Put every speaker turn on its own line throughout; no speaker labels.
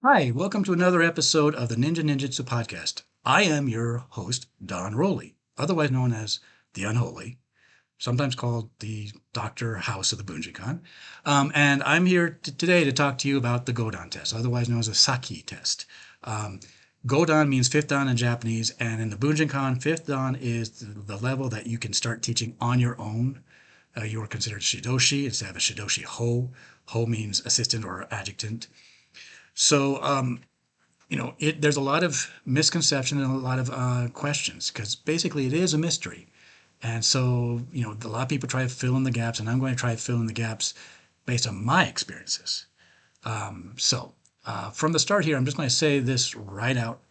Hi, welcome to another episode of the Ninjutsu podcast. I am your host, Don Rowley, otherwise known as the Unholy, sometimes called the Dr. House of the Bujinkan. And I'm here today to talk to you about the Godan test, otherwise known as the Sakki test. Um, Godan means fifth dan in Japanese, and in the Bujinkan, fifth dan is the level that you can start teaching on your own. You are considered Shidoshi instead of a Shidoshi Ho. Ho means assistant or adjutant. So, there's a lot of misconception and a lot of questions because basically it is a mystery. And so, a lot of people try to fill in the gaps, and I'm going to try to fill in the gaps based on my experiences. From the start here, I'm just going to say this right out.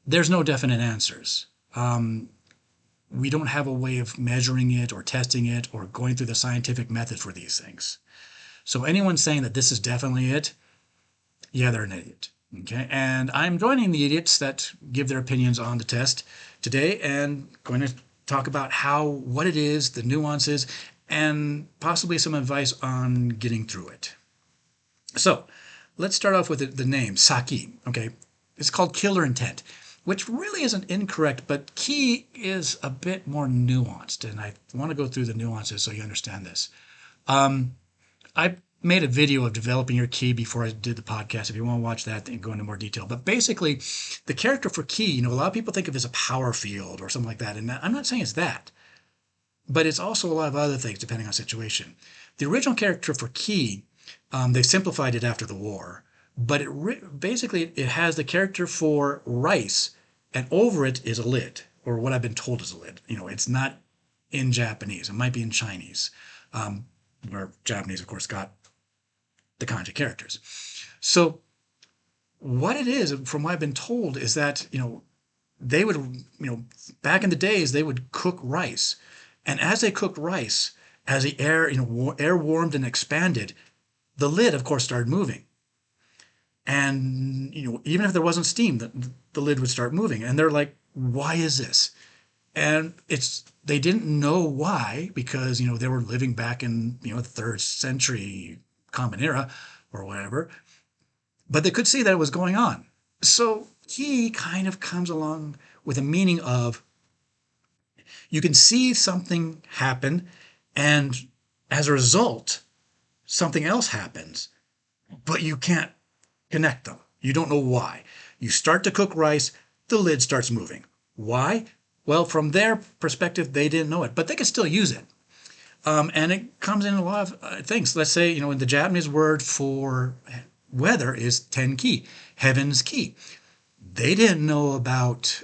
There's no definite answers. We don't have a way of measuring it or testing it or going through the scientific method for these things. So anyone saying that this is definitely it, yeah, they're an idiot. Okay, and I'm joining the idiots that give their opinions on the test today and going to talk about what it is, the nuances, and possibly some advice on getting through it. So let's start off with the name, Sakki. Okay, it's called killer intent, which really isn't incorrect, but ki is a bit more nuanced, and I want to go through the nuances so you understand this. I made a video of developing your ki before I did the podcast. If you want to watch that and go into more detail. But basically, the character for ki, a lot of people think of it as a power field or something like that. And I'm not saying it's that, but it's also a lot of other things depending on situation. The original character for ki, they simplified it after the war, but basically it has the character for rice, and over it is a lid, or what I've been told is a lid. It's not in Japanese. It might be in Chinese, where Japanese, of course, got the kanji characters. So what it is, from what I've been told, is that they would back in the days they would cook rice, and as they cooked rice, as the air air warmed and expanded, the lid of course started moving, and even if there wasn't steam, the lid would start moving, and they're like, why is this? And they didn't know why, because they were living back in the third century common era or whatever, but they could see that it was going on. So he kind of comes along with a meaning of, you can see something happen, and as a result something else happens, but you can't connect them. You don't know why. You start to cook rice, the lid starts moving. Why? Well, from their perspective, they didn't know it, but they could still use it. And it comes in a lot of things. Let's say, in the Japanese word for weather is tenki, heaven's ki. They didn't know about,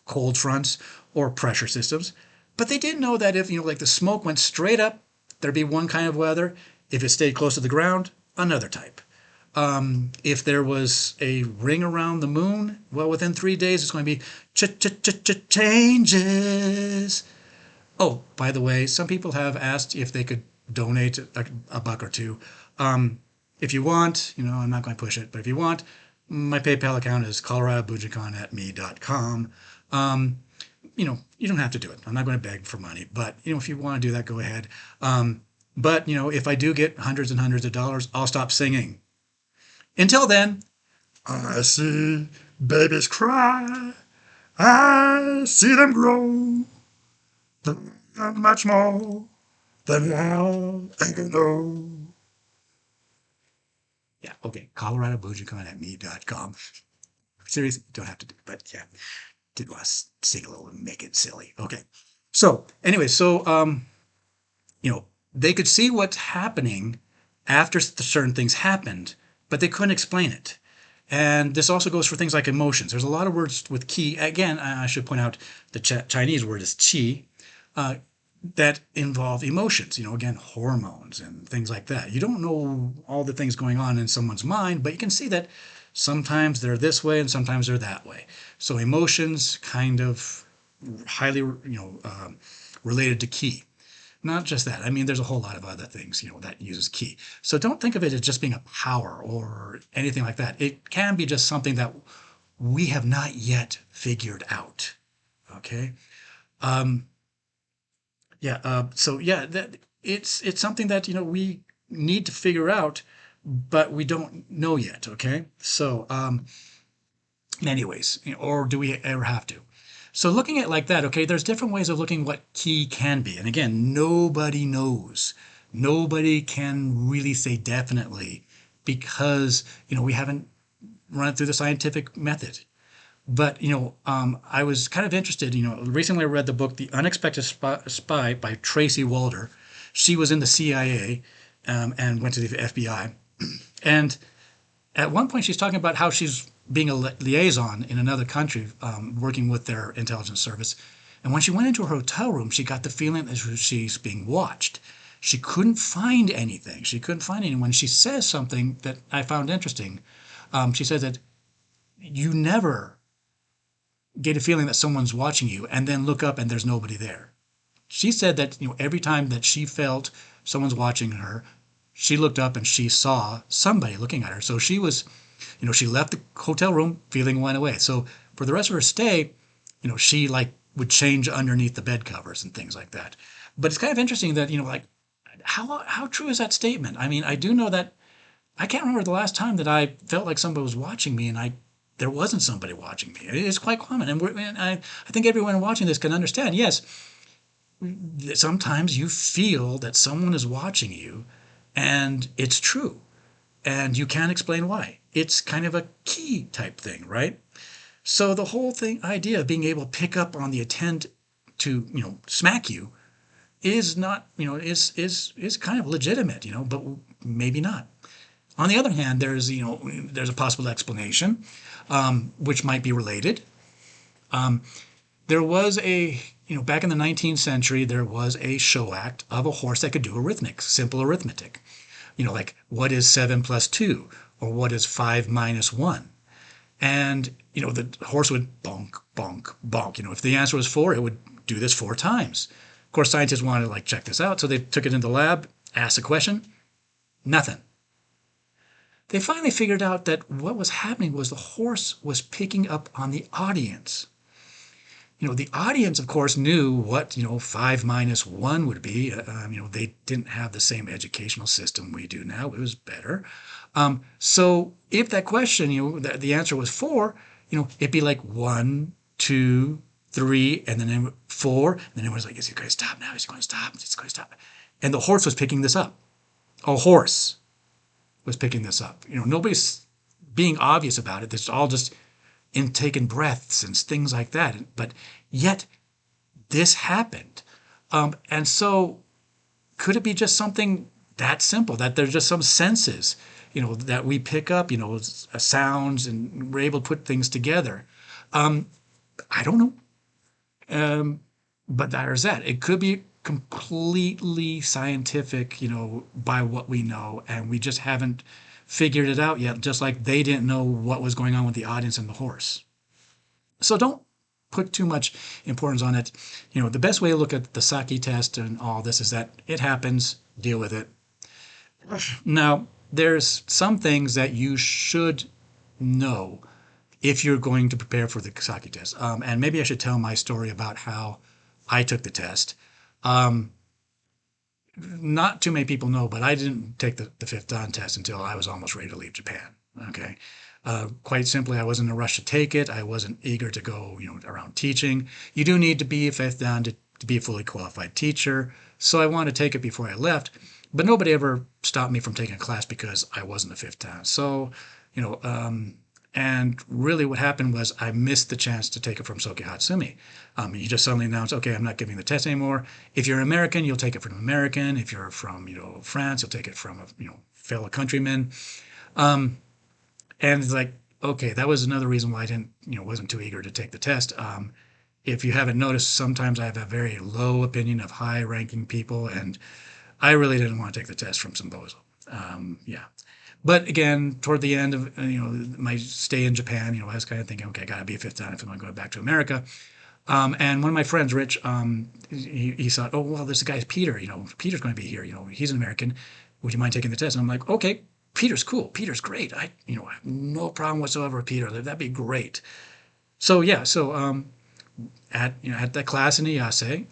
cold fronts or pressure systems, but they did know that if, like the smoke went straight up, there'd be one kind of weather. If it stayed close to the ground, another type. If there was a ring around the moon, well, within 3 days, it's going to be changes. Oh, by the way, some people have asked if they could donate a buck or two. If you want, I'm not going to push it, but if you want, my PayPal account is coloradobujinkan@me.com. You don't have to do it. I'm not going to beg for money, but if you want to do that, go ahead. But if I do get hundreds and hundreds of dollars, I'll stop singing. Until then, I see babies cry. I see them grow. Much more than I'll ever know. Yeah, okay. coloradobujinkan@me.com. Seriously, don't have to do it, but yeah, did want to sing a little and make it silly. Okay. So anyway, they could see what's happening after certain things happened, but they couldn't explain it. And this also goes for things like emotions. There's a lot of words with ki. Again, I should point out the Chinese word is qi, that involve emotions, again, hormones and things like that. You don't know all the things going on in someone's mind, but you can see that sometimes they're this way and sometimes they're that way. So emotions kind of highly, related to ki. Not just that. I mean, there's a whole lot of other things, that uses ki. So don't think of it as just being a power or anything like that. It can be just something that we have not yet figured out. Okay. Yeah. So yeah, that it's something that we need to figure out, but we don't know yet. Okay, so anyways, or do we ever have to? So looking at it like that, okay, there's different ways of looking what key can be. And again, nobody knows. Nobody can really say definitely because, we haven't run it through the scientific method. But, I was kind of interested, recently I read the book The Unexpected Spy by Tracy Walder. She was in the CIA and went to the FBI. And at one point, she's talking about how she's being a liaison in another country, working with their intelligence service. And when she went into her hotel room, she got the feeling that she's being watched. She couldn't find anything. She couldn't find anyone. She says something that I found interesting. She said that you never get a feeling that someone's watching you and then look up and there's nobody there. She said that every time that she felt someone's watching her, she looked up and she saw somebody looking at her. So she was, she left the hotel room feeling went away. So for the rest of her stay, she like would change underneath the bed covers and things like that. But it's kind of interesting that, like how true is that statement? I mean, I do know that I can't remember the last time that I felt like somebody was watching me and there wasn't somebody watching me. It's quite common, and I think everyone watching this can understand. Yes, sometimes you feel that someone is watching you, and it's true, and you can't explain why. It's kind of a key type thing, right? So the whole thing idea of being able to pick up on the intent to smack you is not is kind of legitimate, but maybe not. On the other hand, there's a possible explanation, which might be related. There was back in the 19th century, there was a show act of a horse that could do arithmetic, simple arithmetic. Like what is 7 plus 2, or what is 5 minus 1. And, the horse would bonk, bonk, bonk. If the answer was 4, it would do this 4 times. Of course, scientists wanted to check this out, so they took it into the lab, asked a question, nothing. They finally figured out that what was happening was the horse was picking up on the audience. The audience, of course, knew what 5 minus 1 would be. They didn't have the same educational system we do now. It was better. So if that question, the answer was 4, it'd be like 1, 2, 3, and then 4, and then everyone's like, "Is he going to stop now? Is he going to stop? Is he going to stop?" And the horse was picking this up. A horse was picking this up. Nobody's being obvious about it. It's all just in taking breaths and things like that. But yet this happened. And so could it be just something that simple, that there's just some senses, that we pick up, sounds, and we're able to put things together? I don't know. But there's that. It could be completely scientific, by what we know, and we just haven't figured it out yet, just like they didn't know what was going on with the audience and the horse. So don't put too much importance on it. The best way to look at the Sakki test and all this is that it happens, deal with it. Now, there's some things that you should know if you're going to prepare for the Sakki test. And maybe I should tell my story about how I took the test. Um, Not too many people know, but I didn't take the fifth Dan test until I was almost ready to leave Japan. Okay. Quite simply, I wasn't in a rush to take it. I wasn't eager to go, around teaching. You do need to be a fifth Dan to be a fully qualified teacher. So I wanted to take it before I left. But nobody ever stopped me from taking a class because I wasn't a fifth Dan. So, you know, and really what happened was I missed the chance to take it from Soki Hatsumi. He just suddenly announced, okay, I'm not giving the test anymore. If you're American, you'll take it from an American. If you're from, France, you'll take it from a, fellow countryman. And it's like, okay, that was another reason why I didn't, wasn't too eager to take the test. If you haven't noticed, sometimes I have a very low opinion of high-ranking people, and I really didn't want to take the test from Symbozo. Yeah. But again, toward the end of my stay in Japan, I was kind of thinking, okay, I got to be a fifth Dan if I'm going back to America. And one of my friends, Rich, he thought, oh well, this guy's Peter. Peter's going to be here. He's an American. Would you mind taking the test? And I'm like, okay, Peter's cool. Peter's great. I have no problem whatsoever with Peter. That'd be great. So yeah, at that class in Iyase,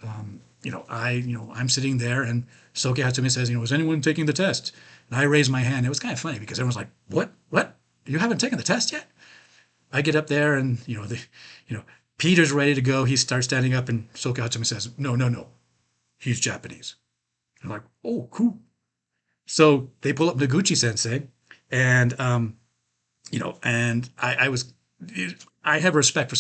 I'm sitting there, and Soki Hatsumi says, is anyone taking the test? And I raised my hand. It was kind of funny because everyone's like, "What? What? You haven't taken the test yet?" I get up there, and you know, Peter's ready to go. He starts standing up, and Sokatsu says, "No, no, no. He's Japanese." I'm like, "Oh, cool." So they pull up Noguchi Sensei, and and I was, I have respect for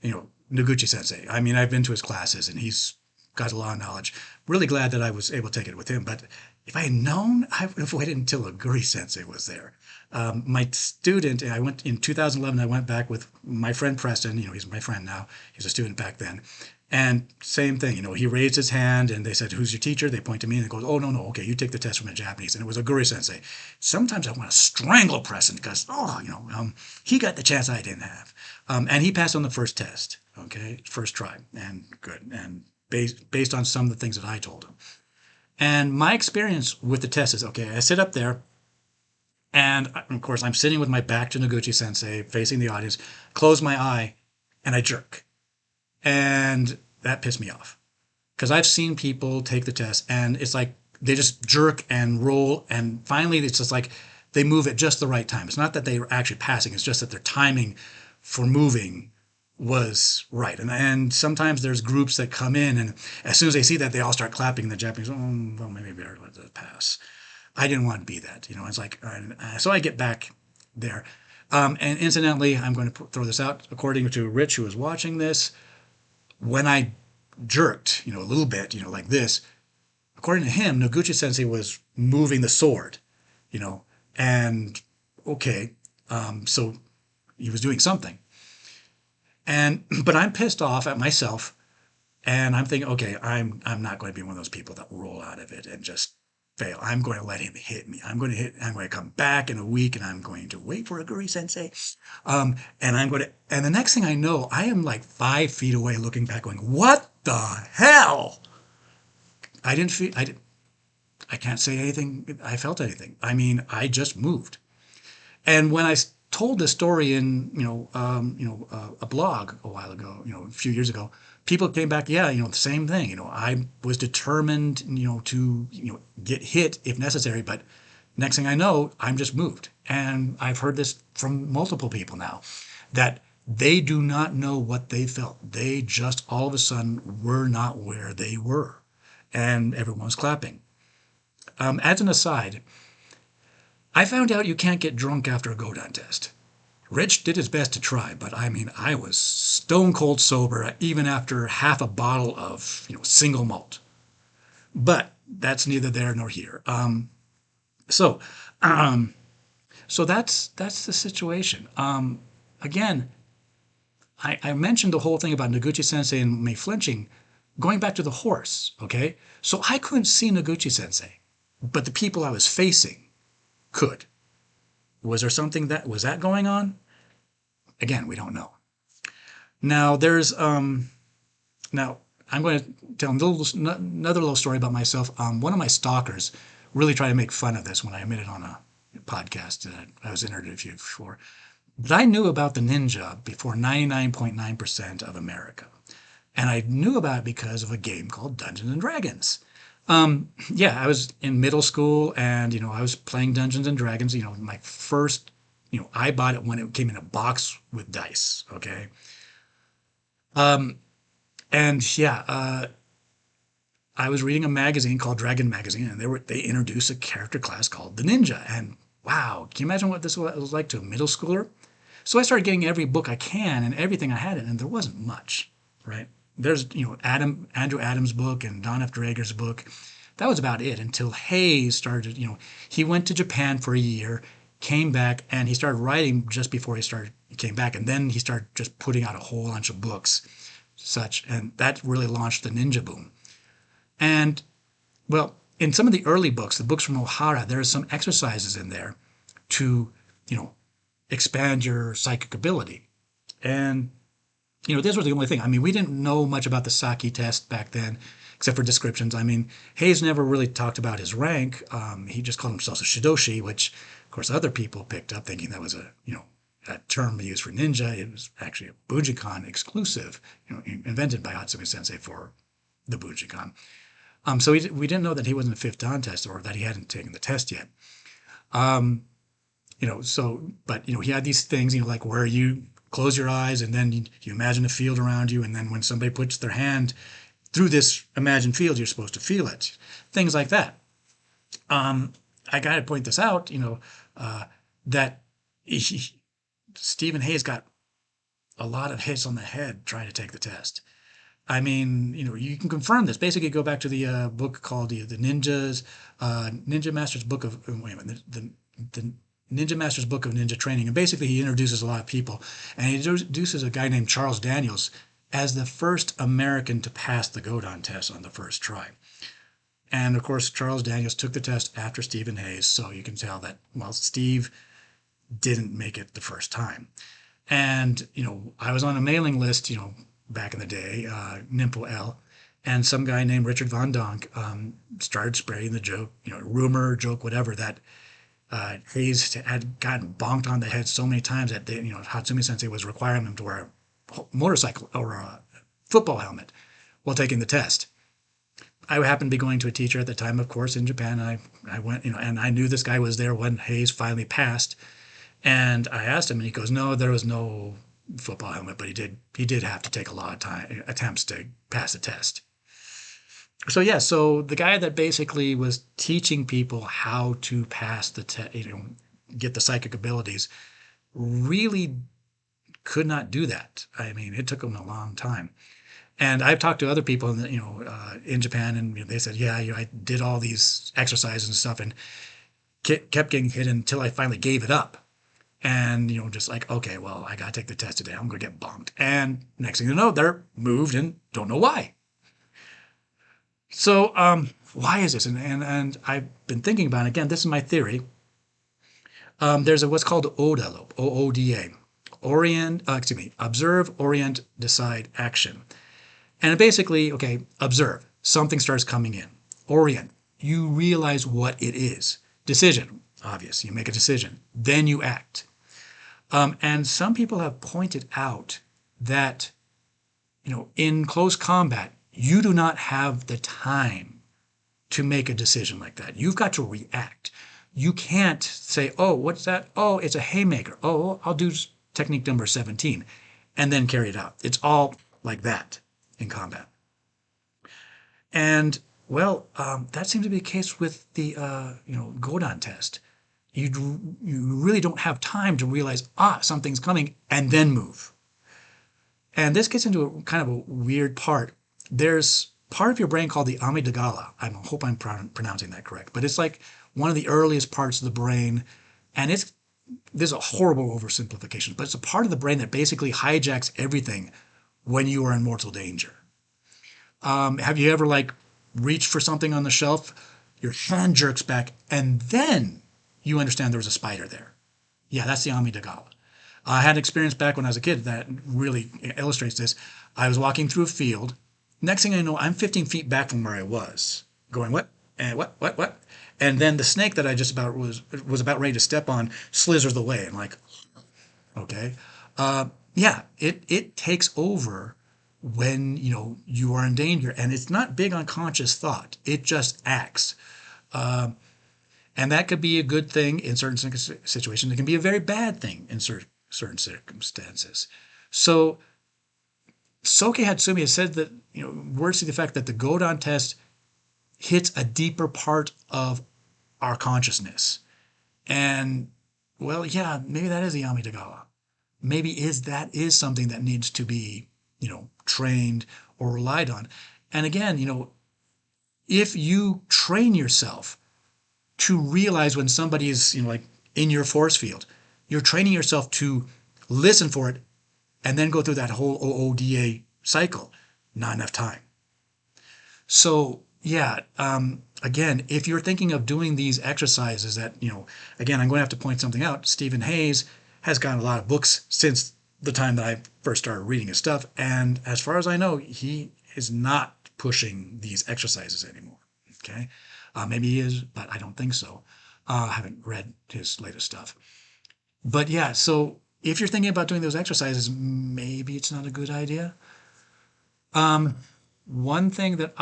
Noguchi Sensei. I mean, I've been to his classes, and he's got a lot of knowledge. Really glad that I was able to take it with him. But if I had known, I would have waited until Oguri Sensei was there. My student, I went in 2011. I went back with my friend Preston. He's my friend now. He's a student back then. And same thing, he raised his hand and they said, "Who's your teacher?" They point to me and he goes, "Oh, no, no, okay, you take the test from the Japanese." And it was a Guri sensei. Sometimes I want to strangle Preston because, he got the chance I didn't have. And he passed on the first test, okay, first try, and good. And based on some of the things that I told him. And my experience with the test is, okay, I sit up there and of course I'm sitting with my back to Noguchi sensei, facing the audience, close my eye, and I jerk. And that pissed me off because I've seen people take the test and it's like they just jerk and roll. And finally, it's just like they move at just the right time. It's not that they were actually passing, it's just that their timing for moving was right. And sometimes there's groups that come in and as soon as they see that, they all start clapping. The Japanese, "Oh, well, maybe better let it pass." I didn't want to be that. It's like, so I get back there. And incidentally, I'm going to throw this out. According to Rich, who was watching this, when I jerked, a little bit, like this, according to him, Noguchi Sensei was moving the sword, you know, and okay, so he was doing something. But I'm pissed off at myself, and I'm thinking, okay, I'm not going to be one of those people that roll out of it and just fail. I'm going to let him hit me. I'm going to come back in a week, and I'm going to wait for Aguri Sensei. And the next thing I know, I am like 5 feet away, looking back, going, "What the hell?" I didn't feel. I can't say anything. I felt anything. I mean, I just moved. And when I told this story in a blog a while ago, a few years ago, people came back, yeah, the same thing. I was determined, to get hit if necessary, but next thing I know, I'm just moved. And I've heard this from multiple people now that they do not know what they felt. They just all of a sudden were not where they were, and everyone was clapping. As an aside, I found out you can't get drunk after a Godan test. Rich did his best to try, but I mean, I was stone cold sober even after half a bottle of, single malt. But that's neither there nor here. So, um, so that's the situation. Again, I mentioned the whole thing about Noguchi Sensei and me flinching, going back to the horse. Okay, so I couldn't see Noguchi Sensei, but the people I was facing could. Was there something that was that going on? Again, we don't know. Now there's now I'm going to tell another little story about myself. One of my stalkers really tried to make fun of this when I admitted on a podcast that I was interviewed for. But I knew about the ninja before 99.9% of America. And I knew about it because of a game called Dungeons and Dragons. Yeah, I was in middle school and, I was playing Dungeons and Dragons. My first, I bought it when it came in a box with dice. Okay. And yeah, I was reading a magazine called Dragon Magazine, and they introduced a character class called the Ninja. And wow, can you imagine what this was like to a middle schooler? So I started getting every book I can and everything I had, and there wasn't much, right? There's Andrew Adams' book and Don F. Drager's book. That was about it until Hayes started. He went to Japan for a year, came back, and he started writing just before he came back, and then he started just putting out a whole bunch of books, such, and that really launched the ninja boom. And well, in some of the early books, the books from O'Hara, there are some exercises in there to, you know, expand your psychic ability. And, this was the only thing. I mean, we didn't know much about the Sakki test back then, except for descriptions. I mean, Hayes never really talked about his rank. He just called himself a Shidoshi, which, of course, other people picked up thinking that was a term used for ninja. It was actually a Bujinkan exclusive, invented by Hatsumi Sensei for the Bujinkan. So we didn't know that he wasn't a fifth Dan test or that he hadn't taken the test yet. Um, but he had these things, like where you close your eyes and then you imagine a field around you, and then when somebody puts their hand through this imagined field, you're supposed to feel it. Things like that. I got to point this out, that Stephen Hayes got a lot of hits on the head trying to take the test. I mean, you can confirm this. Basically, go back to the book called the Ninja Master's Book of wait a minute, the Ninja Master's Book of Ninja Training, and basically he introduces a lot of people, and he introduces a guy named Charles Daniels as the first American to pass the Godan test on the first try. And of course, Charles Daniels took the test after Stephen Hayes, so you can tell that, well, Steve didn't make it the first time. And, I was on a mailing list, back in the day, Nimple L, and some guy named Richard Von Donk started spreading the joke, rumor, joke, whatever, that Hayes had gotten bonked on the head so many times that Hatsumi Sensei was requiring him to wear a motorcycle or a football helmet while taking the test. I happened to be going to a teacher at the time, of course, in Japan. I went, and I knew this guy was there when Hayes finally passed. And I asked him, and he goes, "No, there was no football helmet, but he did have to take a lot of time attempts to pass the test." So yeah, so the guy that basically was teaching people how to pass the test, get the psychic abilities, really could not do that. I mean, it took him a long time. And I've talked to other people, in Japan, and they said, "Yeah, I did all these exercises and stuff, and kept getting hit until I finally gave it up." And just like, okay, well, I gotta take the test today. I'm gonna get bonked. And next thing you know, they're moved and don't know why. So why is this? And I've been thinking about it. Again, this is my theory. There's what's called ODA loop, OODA, observe, orient, decide, action. And basically, okay, observe, something starts coming in. Orient, you realize what it is. Decision, obvious, you make a decision. Then you act. And some people have pointed out that, in close combat, you do not have the time to make a decision like that. You've got to react. You can't say, "Oh, what's that? Oh, it's a haymaker. Oh, I'll do technique number 17," and then carry it out. It's all like that in combat. And well, that seems to be the case with the Godan test. You really don't have time to realize, something's coming, and then move. And this gets into a kind of a weird part. There's part of your brain called the amygdala. I hope I'm pronouncing that correct, but it's like one of the earliest parts of the brain, and there's a horrible oversimplification, but it's a part of the brain that basically hijacks everything when you are in mortal danger. Have you ever reached for something on the shelf, your hand jerks back, and then you understand there was a spider there? Yeah, that's the amygdala. I had an experience back when I was a kid that really illustrates this. I was walking through a field. Next thing I know, I'm 15 feet back from where I was, going what and what, and then the snake that I just about was about ready to step on slithers away. I'm like, okay, yeah, it takes over when you are in danger, and it's not big on conscious thought. It just acts. And that could be a good thing in certain situations. It can be a very bad thing in certain circumstances. So Soke Hatsumi has said that, words to the effect that the Godan test hits a deeper part of our consciousness. And well, yeah, maybe that is the amygdala. Maybe that is something that needs to be, trained or relied on. And again, if you train yourself to realize when somebody is, in your force field, you're training yourself to listen for it and then go through that whole OODA cycle. Not enough time. So yeah, again, if you're thinking of doing these exercises that, again, I'm going to have to point something out. Stephen Hayes has gotten a lot of books since the time that I first started reading his stuff. And as far as I know, he is not pushing these exercises anymore. Okay. Maybe he is, but I don't think so. I haven't read his latest stuff. But yeah, so if you're thinking about doing those exercises, maybe it's not a good idea. One thing that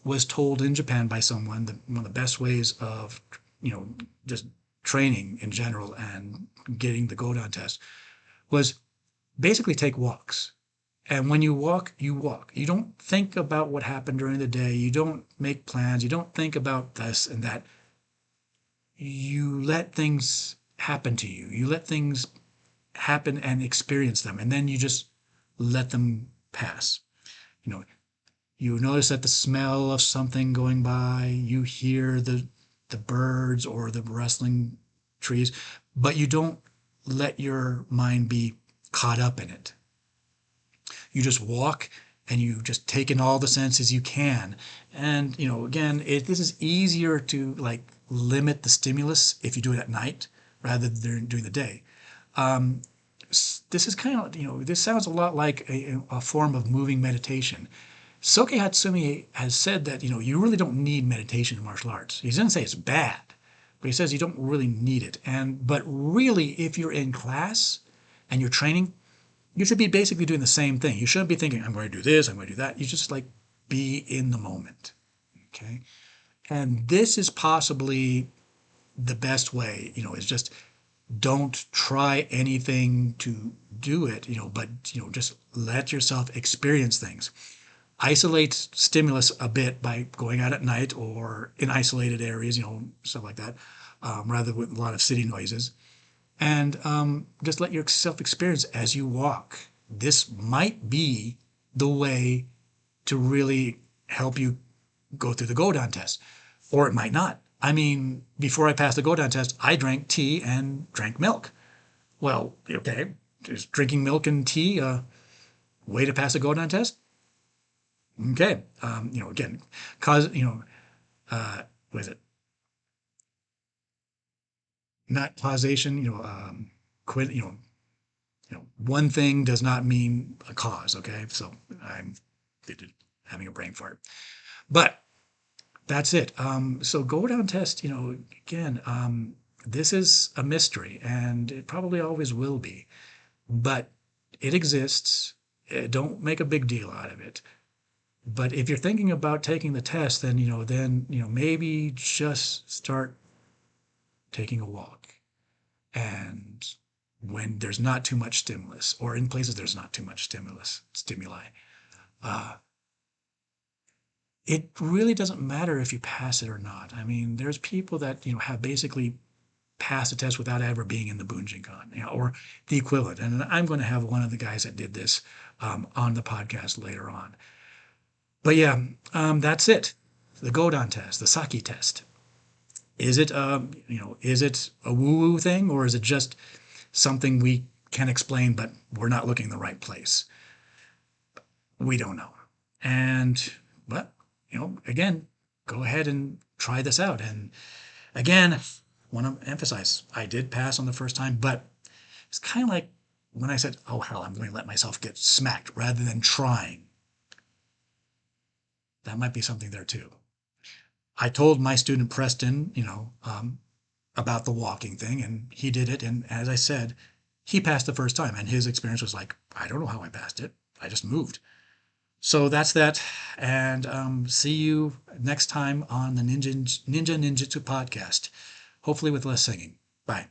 was told in Japan by someone that one of the best ways of, you know, just training in general and getting the Godan test was basically take walks. And when you walk, you walk. You don't think about what happened during the day. You don't make plans. You don't think about this and that. You let things happen to you. You let things happen and experience them. And then you just let them pass. You know, you notice that the smell of something going by, you hear the birds or the rustling trees, but you don't let your mind be caught up in it. You just walk and you just take in all the senses you can. And, again, this is easier to like limit the stimulus if you do it at night rather than during the day. This is kind of, this sounds a lot like a form of moving meditation. Soke Hatsumi has said that, you really don't need meditation in martial arts. He doesn't say it's bad, but he says you don't really need it. But really, if you're in class and you're training, you should be basically doing the same thing. You shouldn't be thinking, I'm going to do this, I'm going to do that. You just like be in the moment. Okay. And this is possibly the best way, is just don't try anything to do it, but, just let yourself experience things. Isolate stimulus a bit by going out at night or in isolated areas, stuff like that, rather with a lot of city noises. And just let yourself experience as you walk. This might be the way to really help you go through the Godan test, or it might not. I mean, before I passed the Godan test, I drank tea and drank milk. Well, okay, is drinking milk and tea a way to pass the Godan test? Okay, again, cause what is it? Not causation. Quit. One thing does not mean a cause. Okay, so I'm having a brain fart, but that's it. So go down test. Again, this is a mystery, and it probably always will be, but it exists. Don't make a big deal out of it. But if you're thinking about taking the test, then maybe just start taking a walk, and when there's not too much stimulus, or in places there's not too much stimuli, uh, it really doesn't matter if you pass it or not. I mean, there's people that have basically passed the test without ever being in the Bujinkan, or the equivalent. And I'm going to have one of the guys that did this on the podcast later on. But yeah, that's it. The Godan test, the Sakki test. Is it is it a woo-woo thing, or is it just something we can explain, but we're not looking in the right place? We don't know. And but again, go ahead and try this out. And again, want to emphasize, I did pass on the first time, but it's kind of like when I said, "Oh hell, I'm going to let myself get smacked," rather than trying. That might be something there too. I told my student Preston, about the walking thing, and he did it. And as I said, he passed the first time, and his experience was like, I don't know how I passed it. I just moved. So that's that. And see you next time on the Ninja Ninjutsu podcast, hopefully with less singing. Bye.